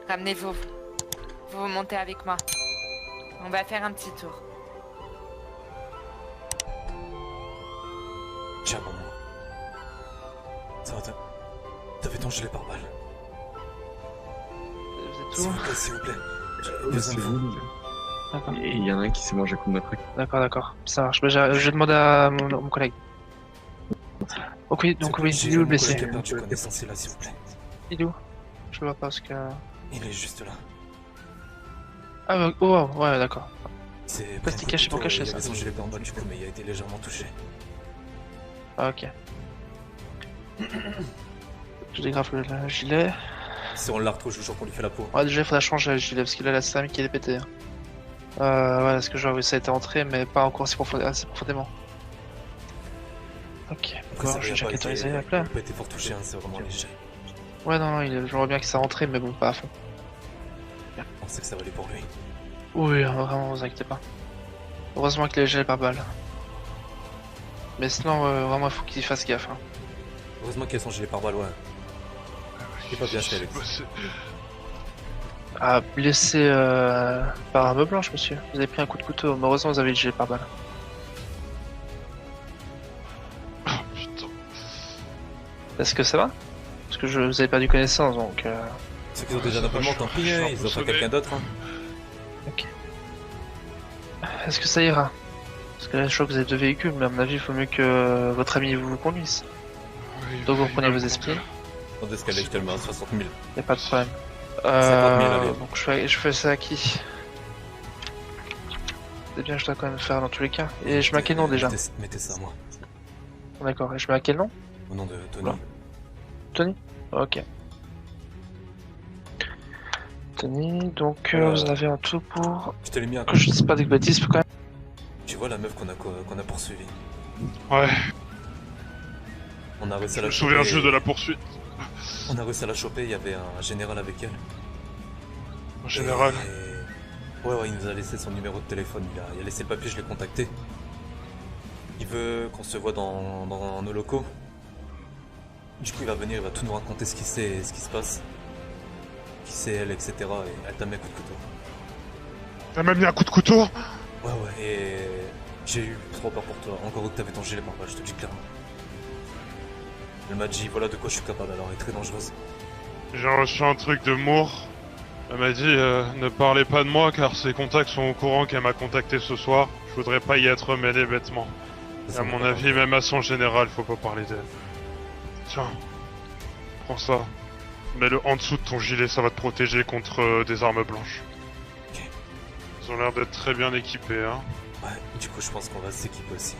Ramenez-vous. Vous montez avec moi. On va faire un petit tour. Tiens, maman. Ça va, t'avais ton gilet pare-balles. Vous êtes où? S'il vous plaît. C'est vous. D'accord. Et il y en a un qui s'est mangé comme un truc. D'accord. Ça marche. Bah, je vais demander à mon collègue. Donc oui, il est où le blessé? J'ai perdu connaissance, là, s'il vous plaît. Il est où? Je le vois pas parce que... Il est juste là. Ah oh, ouais, d'accord. C'est C'était caché pour cacher ça. Il avait son gilet pare-balles du coup, mais il a été légèrement touché. Ah, ok. Je dégrafe le gilet. Si on l'a retrouvé, je vous jure qu'on lui fait la peau. Ouais, déjà il faudra changer le gilet parce que là la céramique qui est pétée. Ouais, ce que je vois, oui, ça a été entré, mais pas encore assez profondément. Ok, d'accord, je vais déjà catégoriser la plaie. Il n'a pas été fort touché, hein, c'est vraiment léger. Ouais, non, je vois bien que ça a rentré, mais bon, pas à fond. On sait que ça va aller pour lui. Oui, vraiment, vous inquiétez pas. Heureusement que les gilets par balle. Mais sinon, vraiment, il faut qu'il fasse gaffe. Hein. Heureusement qu'il a son gilet pare-balles, ouais. Il est pas bien fait avec ça. Ah, blessé par arme blanche, monsieur. Vous avez pris un coup de couteau, mais heureusement, vous avez le gilet par balle. Putain. Est-ce que ça va? Parce que vous avez perdu connaissance, donc... Ceux qui ont déjà un peu mort, tant pis, hein, ils offrent à quelqu'un d'autre. Hein. Ok. Est-ce que ça ira? Parce que là, je crois que vous avez deux véhicules, mais à mon avis, il faut mieux que votre ami vous conduise. Oui, Donc vous reprenez vos esprits. On escalade, je te le mets à 60 000. Y'a pas de problème. 50 000, allez. Donc je fais ça à qui? C'est bien, je dois quand même le faire dans tous les cas. Et je mets à quel nom déjà? Mettez ça à moi. D'accord, et je mets à quel nom? Au nom de Tony. Voilà. Tony? Ok. Tony, donc vous en avez un tout pour... Je te l'ai mis à Que je dise pas de bêtises quand même. Tu vois la meuf qu'on a poursuivie. Ouais, On a réussi à je la me souviens choper. juste de la poursuite. On a réussi à la choper, il y avait un général avec elle. En général. Ouais, il nous a laissé son numéro de téléphone, il a laissé le papier, je l'ai contacté. Il veut qu'on se voit dans nos locaux. Du coup, il va venir, il va tout nous raconter ce qu'il sait, ce qui se passe. Qui c'est elle, etc. Et elle t'a mis un coup de couteau. T'as même mis un coup de couteau? Ouais, et j'ai eu trop peur pour toi. Encore que t'avais ton gilet pare-balles, je te le dis clairement. Elle m'a dit, voilà de quoi je suis capable, alors elle est très dangereuse. J'ai reçu un truc de Moore. Elle m'a dit ne parlez pas de moi car ses contacts sont au courant qu'elle m'a contacté ce soir. Je voudrais pas y être mêlé bêtement. Et à mon avis, même à son général, faut pas parler d'elle. Tiens, prends ça. Mets-le en dessous de ton gilet, ça va te protéger contre des armes blanches. Ok. Ils ont l'air d'être très bien équipés, hein. Ouais, du coup je pense qu'on va s'équiper aussi.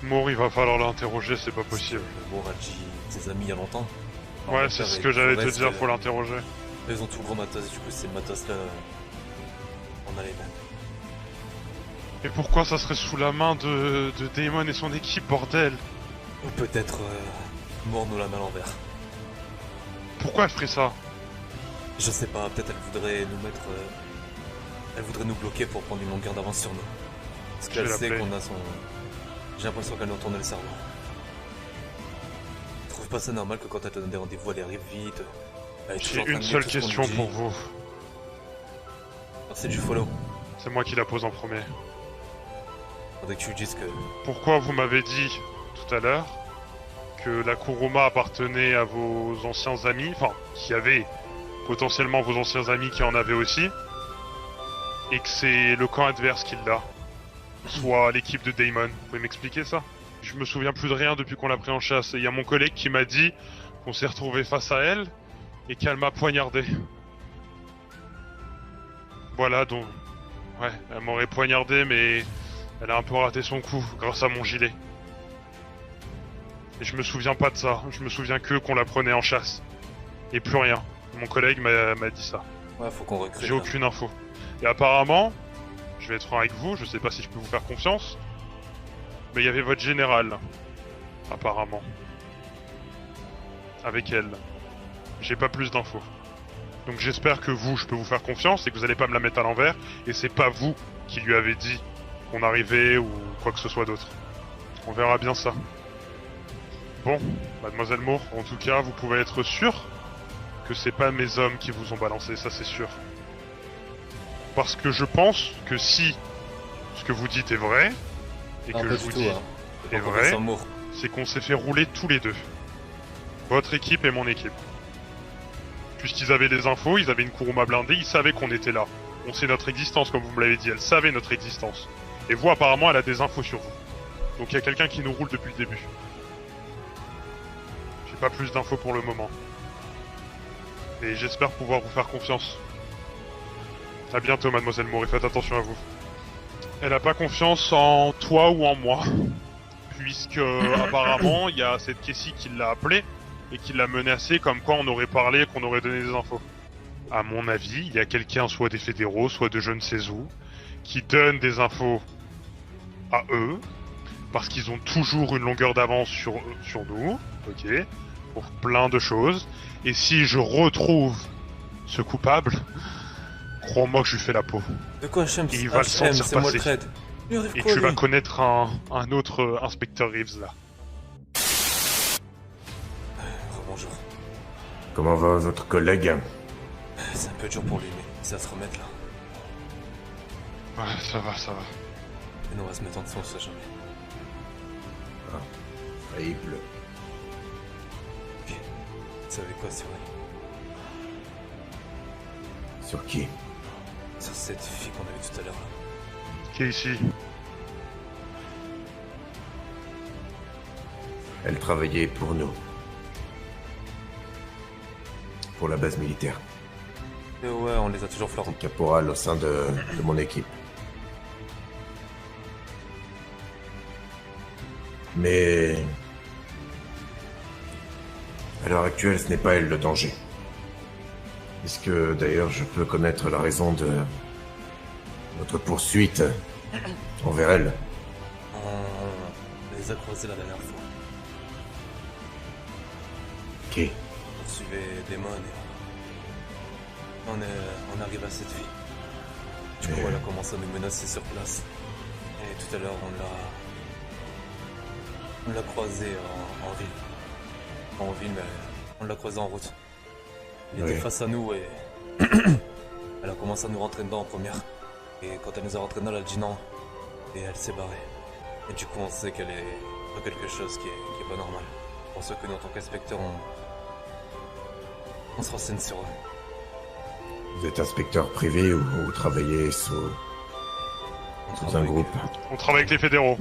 Moore, il va falloir l'interroger, c'est pas possible. Moore a dit ses amis il y a longtemps. Ouais, c'est ce que j'allais te dire, faut l'interroger. Ils ont tout le gros matos, du coup c'est le matos là. On a les mêmes. Et pourquoi ça serait sous la main de Damon et son équipe, bordel? Ou peut-être Moore nous la met à l'envers. Pourquoi elle ferait ça? Je sais pas, peut-être elle voudrait nous mettre. Elle voudrait nous bloquer pour prendre une longueur d'avance sur nous. Parce qu'elle sait qu'on a son. J'ai l'impression qu'elle nous retourne le cerveau. Je trouve pas ça normal que quand elle te donne des rendez-vous, elle arrive vite. J'ai une seule question pour vous. C'est du follow. C'est moi qui la pose en premier. Faudrait que tu lui dises que. Pourquoi vous m'avez dit tout à l'heure que la Kuruma appartenait à vos anciens amis, enfin, qui avaient potentiellement vos anciens amis qui en avaient aussi, et que c'est le camp adverse qui l'a, soit l'équipe de Damon. Vous pouvez m'expliquer ça? Je me souviens plus de rien depuis qu'on l'a pris en chasse, et il y a mon collègue qui m'a dit qu'on s'est retrouvé face à elle, et qu'elle m'a poignardé. Voilà, donc... Ouais, elle m'aurait poignardé, mais elle a un peu raté son coup, grâce à mon gilet. Et je me souviens pas de ça, je me souviens que qu'on la prenait en chasse. Et plus rien. Mon collègue m'a dit ça. Ouais, faut qu'on recrute. J'ai aucune info. Et apparemment, je vais être franc avec vous, je sais pas si je peux vous faire confiance, mais il y avait votre général, apparemment. Avec elle. J'ai pas plus d'infos. Donc j'espère que vous, je peux vous faire confiance et que vous allez pas me la mettre à l'envers, et c'est pas vous qui lui avez dit qu'on arrivait ou quoi que ce soit d'autre. On verra bien ça. Bon, mademoiselle Moore, en tout cas, vous pouvez être sûr que c'est pas mes hommes qui vous ont balancé, ça c'est sûr. Parce que je pense que si ce que vous dites est vrai, et Ah, que pas je du vous tout, dis hein. est Encore vrai, sans mort. c'est qu'on s'est fait rouler tous les deux. Votre équipe et mon équipe. Puisqu'ils avaient des infos, ils avaient une Kuruma blindée, ils savaient qu'on était là. On sait notre existence, comme vous me l'avez dit, elle savait notre existence. Et vous, apparemment, elle a des infos sur vous. Donc il y a quelqu'un qui nous roule depuis le début. J'ai pas plus d'infos pour le moment. Et j'espère pouvoir vous faire confiance. À bientôt, mademoiselle Moore, et faites attention à vous. Elle a pas confiance en toi ou en moi. Puisque, apparemment, il y a cette Cassie qui l'a appelée et qui l'a menacée comme quoi on aurait parlé et qu'on aurait donné des infos. À mon avis, il y a quelqu'un, soit des fédéraux, soit de je ne sais où, qui donne des infos à eux, parce qu'ils ont toujours une longueur d'avance sur nous, ok, pour plein de choses. Et si je retrouve ce coupable, crois-moi que je lui fais la peau. De quoi, Shams? Et il va le sentir c'est moi le passer. trade. Il arrive Et quoi, tu vas lui connaître un autre inspecteur Reeves là. Rebonjour. Comment va votre collègue? C'est un peu dur pour lui, mais ça va se remettre là. Ouais, ça va, ça va. Et nous, on va se mettre en dessous, on sait jamais. Terrible. Ok. Vous savez quoi, c'est vrai? Sur qui? Sur cette fille qu'on a vue tout à l'heure là. Qui est ici? Elle travaillait pour nous. Pour la base militaire. Et ouais, on les a toujours fleurés. Caporal au sein de mon équipe. Mais... à l'heure actuelle, ce n'est pas elle le danger. Est-ce que, d'ailleurs, je peux connaître la raison de votre poursuite envers elle? On les a croisés la dernière fois. Qui? On suivait Damon et on arrive à cette fille. Du coup, elle a commencé à nous menacer sur place. Et tout à l'heure, on l'a croisée en ville. Pas en ville, mais on l'a croisée en route. Il était Oui. face à nous et elle a commencé à nous rentrer dedans en première. Et quand elle nous a rentré dedans, elle a dit non. Et elle s'est barrée. Et du coup, on sait qu'elle est dans quelque chose qui est pas normal. Pour ce que nous, en tant qu'inspecteur, on se renseigne sur eux. Vous êtes inspecteur privé ou vous travaillez sous On un travaille groupe? On travaille avec les fédéraux.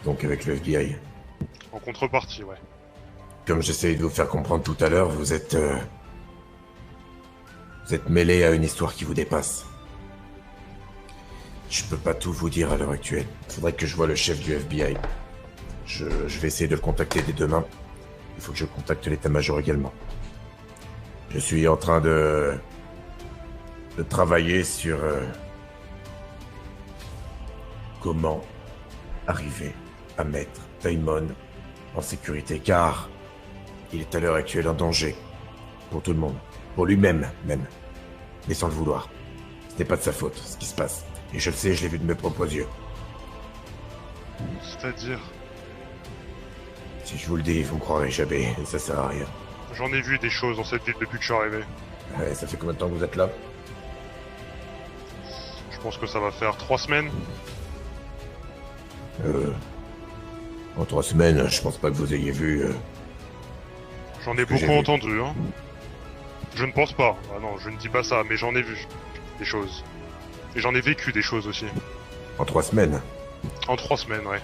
Donc avec le FBI. En contrepartie, ouais. Comme j'essayais de vous faire comprendre tout à l'heure, vous êtes mêlé à une histoire qui vous dépasse. Je peux pas tout vous dire à l'heure actuelle. Faudrait que je voie le chef du FBI. Je vais essayer de le contacter dès demain. Il faut que je contacte l'état-major également. Je suis en train de travailler sur comment arriver à mettre Damon en sécurité, car il est à l'heure actuelle en danger. Pour tout le monde. Pour lui-même, même. Mais sans le vouloir. Ce n'est pas de sa faute, ce qui se passe. Et je le sais, je l'ai vu de mes propres yeux. C'est-à-dire, Si je vous le dis, vous me croirez jamais, et ça sert à rien. j'en ai vu des choses dans cette ville depuis que je suis arrivé. Ouais, ça fait combien de temps que vous êtes là? Je pense que ça va faire 3 semaines. En 3 semaines, je pense pas que vous ayez vu... J'en ai que j'ai beaucoup vu. entendu, hein. Je ne pense pas. Ah non, je ne dis pas ça, mais j'en ai vu des choses. Et j'en ai vécu des choses aussi. En 3 semaines. En 3 semaines, ouais.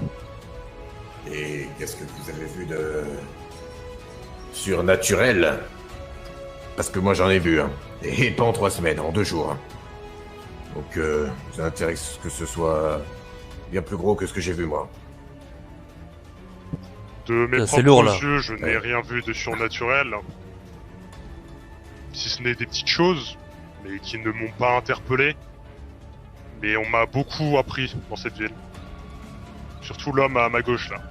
Et qu'est-ce que vous avez vu de... surnaturel? Parce que moi j'en ai vu, hein. Et pas en 3 semaines, en 2 jours. Hein. Donc, ça intéresse que ce soit bien plus gros que ce que j'ai vu, moi. De mes C'est lourd, là. propres yeux, je n'ai Ouais. rien vu de surnaturel. Si ce n'est des petites choses, mais qui ne m'ont pas interpellé. Mais on m'a beaucoup appris dans cette ville. Surtout l'homme à ma gauche, là.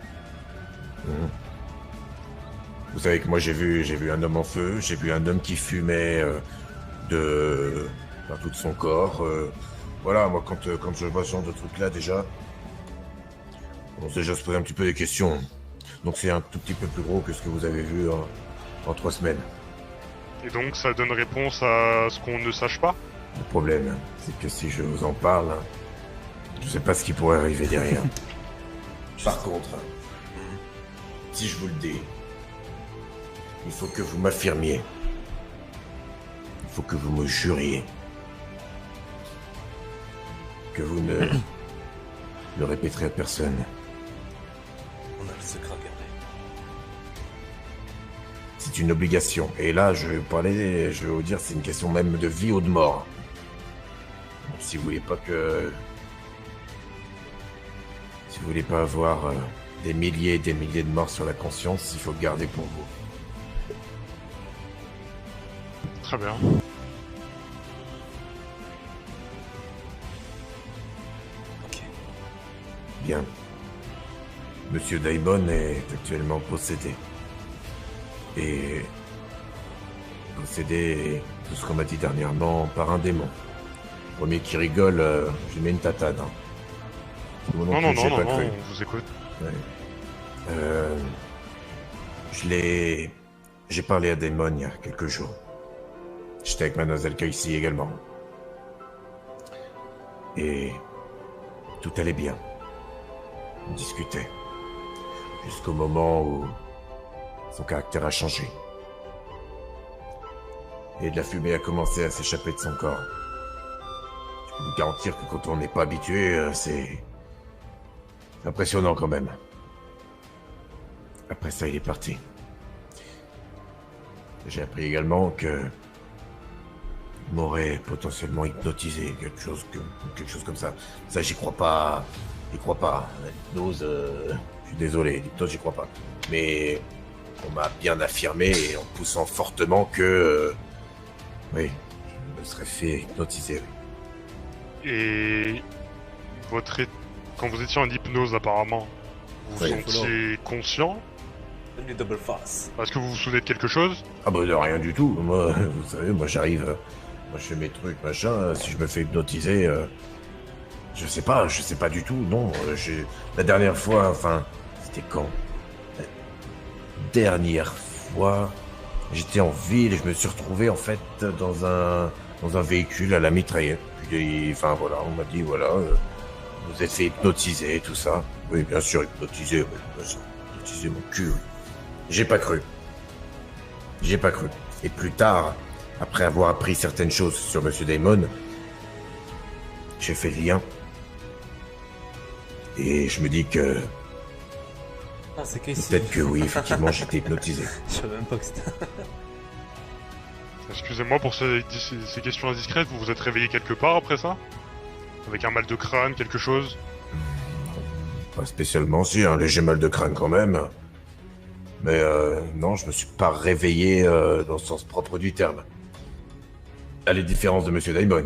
Vous savez que moi j'ai vu un homme en feu, j'ai vu un homme qui fumait par tout son corps. Voilà, moi quand je vois ce genre de truc là déjà, on se déjà se poser un petit peu des questions. Donc c'est un tout petit peu plus gros que ce que vous avez vu En 3 semaines. Et donc ça donne réponse à ce qu'on ne sache pas? Le problème, c'est que si je vous en parle, je sais pas ce qui pourrait arriver derrière. Par contre, si je vous le dis, il faut que vous m'affirmiez. Il faut que vous me juriez. Que vous ne le répéterez à personne. On a le secret à garder. C'est une obligation. Et là, je vais vous dire, c'est une question même de vie ou de mort. Donc, si vous voulez pas avoir des milliers et des milliers de morts sur la conscience, il faut le garder pour vous. Très bien. Ok. Bien. Monsieur Daimon est actuellement possédé. Et possédé, tout ce qu'on m'a dit dernièrement, par un démon. Premier qui rigole, je lui mets une tatane. Hein. Moi Non, plus, j'ai pas cru. on vous écoute. Ouais. J'ai parlé à Daimon il y a quelques jours. J'étais avec Mademoiselle Casey également. Et tout allait bien. On discutait. Jusqu'au moment où son caractère a changé. Et de la fumée a commencé à s'échapper de son corps. Je peux vous garantir que quand on n'est pas habitué, c'est impressionnant quand même. Après ça, il est parti. J'ai appris également que il m'aurait potentiellement hypnotisé, quelque chose comme ça. Ça, j'y crois pas. J'y crois pas. L'hypnose, je suis désolé, l'hypnose, j'y crois pas. Mais on m'a bien affirmé, en poussant fortement que... oui, je me serais fait hypnotiser. Oui. Et quand vous étiez en hypnose apparemment, vous Oui, vous sentiez conscient? Donne-lui double face. Est-ce que vous vous souvenez de quelque chose? Ah bah de rien du tout. Moi, vous savez, moi j'arrive... moi je fais mes trucs, machin. Si je me fais hypnotiser... je sais pas du tout, non. La dernière fois, enfin... C'était quand? La dernière fois... J'étais en ville et je me suis retrouvé en fait dans un véhicule à la mitraillette. Puis, enfin voilà, on m'a dit voilà, vous êtes fait hypnotiser, tout ça. Oui, bien sûr, hypnotiser, oui, bien sûr, hypnotiser mon cul. Oui. J'ai pas cru. Et plus tard, après avoir appris certaines choses sur Monsieur Daimon, j'ai fait le lien. Et je me dis que Ah, c'est Casey. peut-être que oui, effectivement, j'étais hypnotisé. Je savais même pas que c'était... Excusez-moi pour ces questions indiscrètes, vous vous êtes réveillé quelque part après ça? Avec un mal de crâne, quelque chose? Pas spécialement, si, un léger mal de crâne quand même. Mais non, je me suis pas réveillé dans le sens propre du terme. À la différence de Monsieur Daimon,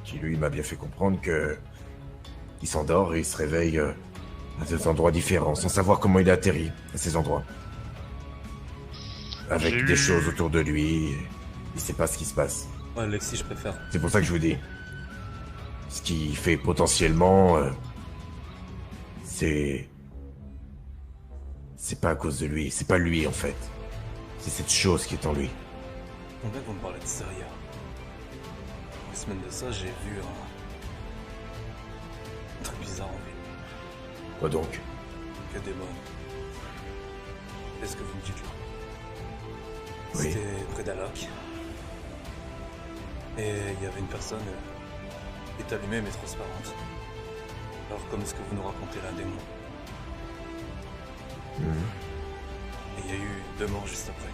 qui lui m'a bien fait comprendre que il s'endort et il se réveille à des endroits différents, sans savoir comment il a atterri à ces endroits. Avec des choses autour de lui, il sait pas ce qui se passe. Ouais, Alexis, je préfère. C'est pour ça que je vous dis. Ce qui fait potentiellement... c'est pas à cause de lui, c'est pas lui en fait. C'est cette chose qui est en lui. On va vous me parler de ça hier. Une semaine de ça, j'ai vu un truc bizarre en ville. Quoi donc? Que démon. Qu'est-ce que vous me dites là? Oui. C'était près d'Alok. Et il y avait une personne qui est allumée mais transparente. Alors comme est-ce que vous nous racontez là, un démon? Et il y a eu 2 morts juste après.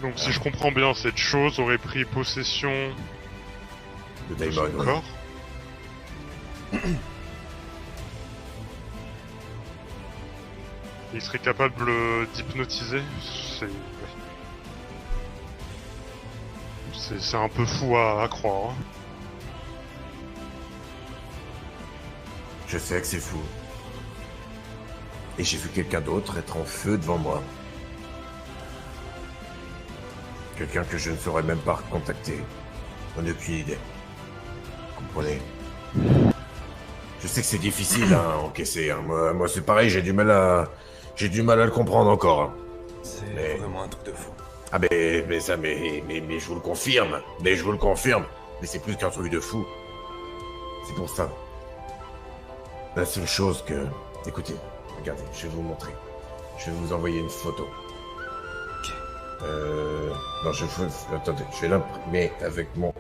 Donc si je comprends bien, cette chose aurait pris possession Le de Daimon, son ouais. corps. Il serait capable d'hypnotiser. C'est un peu fou à croire. Hein. Je sais que c'est fou. Et j'ai vu quelqu'un d'autre être en feu devant moi. Quelqu'un que je ne saurais même pas contacter. On n'a aucune idée. Vous comprenez? Je sais que c'est difficile à encaisser. Hein. Moi c'est pareil, j'ai du mal à le comprendre encore. Hein. C'est Mais- vraiment un truc de fou. Ah mais je vous le confirme. Mais je vous le confirme. Mais c'est plus qu'un truc de fou. C'est pour ça. La seule chose que... Écoutez, regardez, je vais vous montrer. Je vais vous envoyer une photo. Ok. Non, attendez, je vais l'imprimer avec mon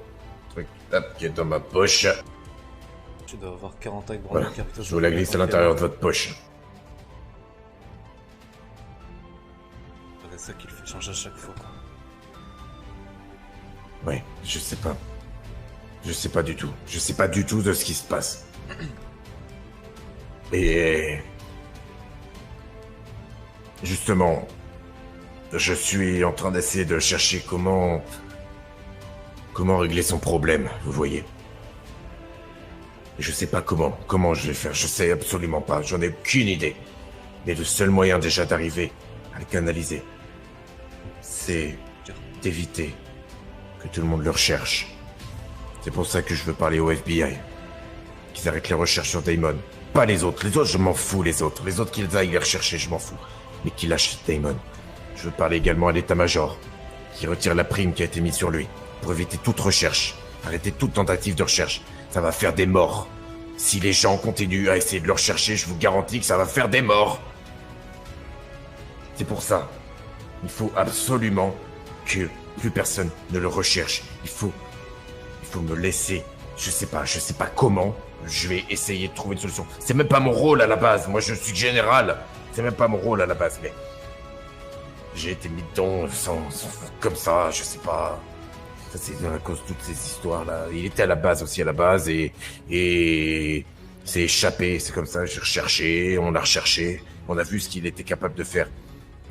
truc là, qui est dans ma poche. Tu dois avoir 40 avec Voilà, Brandon Carritos. je vous la glisse à l'intérieur de votre poche. C'est ça qui le fait changer à chaque fois, quoi. Ouais, je sais pas. Je sais pas du tout. Je sais pas du tout de ce qui se passe. Et... Justement, je suis en train d'essayer de chercher comment régler son problème, vous voyez. Et je sais pas comment je vais faire, je sais absolument pas, j'en ai aucune idée. Mais le seul moyen déjà d'arriver à le canaliser, c'est d'éviter que tout le monde le recherche. C'est pour ça que je veux parler au FBI. Qu'ils arrêtent les recherches sur Damon. Pas les autres, je m'en fous les autres. Les autres qu'ils aillent les rechercher, je m'en fous. Mais qu'ils lâchent Damon. Je veux parler également à l'état-major, qui retire la prime qui a été mise sur lui, pour éviter toute recherche, arrêter toute tentative de recherche. Ça va faire des morts. Si les gens continuent à essayer de le rechercher, je vous garantis que ça va faire des morts. C'est pour ça. Il faut absolument que plus personne ne le recherche. Il faut me laisser. Je sais pas comment. Je vais essayer de trouver une solution. C'est même pas mon rôle à la base. Moi, je suis général. C'est même pas mon rôle à la base, mais j'ai été mis dedans comme ça. Je sais pas. Ça, c'est à cause de toutes ces histoires-là. Il était à la base aussi, et c'est échappé. C'est comme ça. J'ai recherché. On l'a recherché. On a vu ce qu'il était capable de faire.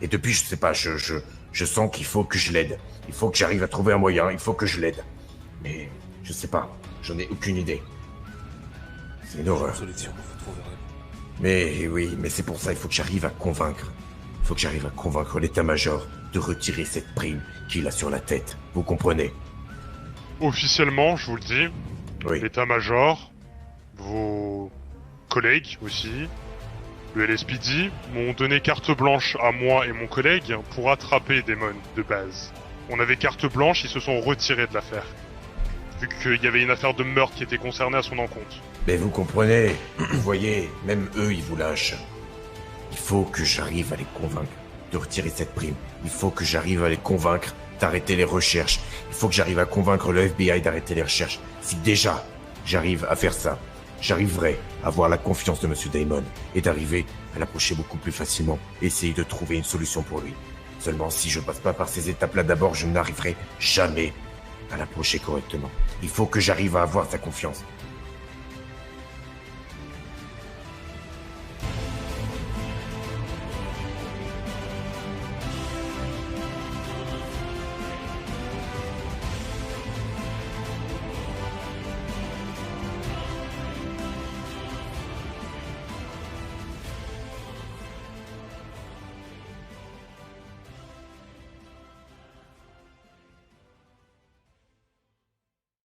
Et depuis, je sais pas. Je sens qu'il faut que je l'aide. Il faut que j'arrive à trouver un moyen. Il faut que je l'aide. Mais je sais pas. J'en ai aucune idée. C'est une horreur. Solution, faut trouver rien. Mais oui, mais c'est pour ça, il faut que j'arrive à convaincre. Il faut que j'arrive à convaincre l'état-major de retirer cette prime qu'il a sur la tête. Vous comprenez? Officiellement, je vous le dis, Oui. l'état-major, vos collègues aussi, le LSPD m'ont donné carte blanche à moi et mon collègue pour attraper Damon de base. On avait carte blanche, ils se sont retirés de l'affaire. Vu qu'il y avait une affaire de meurtre qui était concernée à son encontre. Mais vous comprenez, vous voyez, même eux, ils vous lâchent. Il faut que j'arrive à les convaincre de retirer cette prime. Il faut que j'arrive à les convaincre d'arrêter les recherches. Il faut que j'arrive à convaincre le FBI d'arrêter les recherches. Si déjà j'arrive à faire ça, j'arriverai à avoir la confiance de Monsieur Damon et d'arriver à l'approcher beaucoup plus facilement. Essayer de trouver une solution pour lui. Seulement si je passe pas par ces étapes-là d'abord, je n'arriverai jamais à l'approcher correctement. Il faut que j'arrive à avoir sa confiance.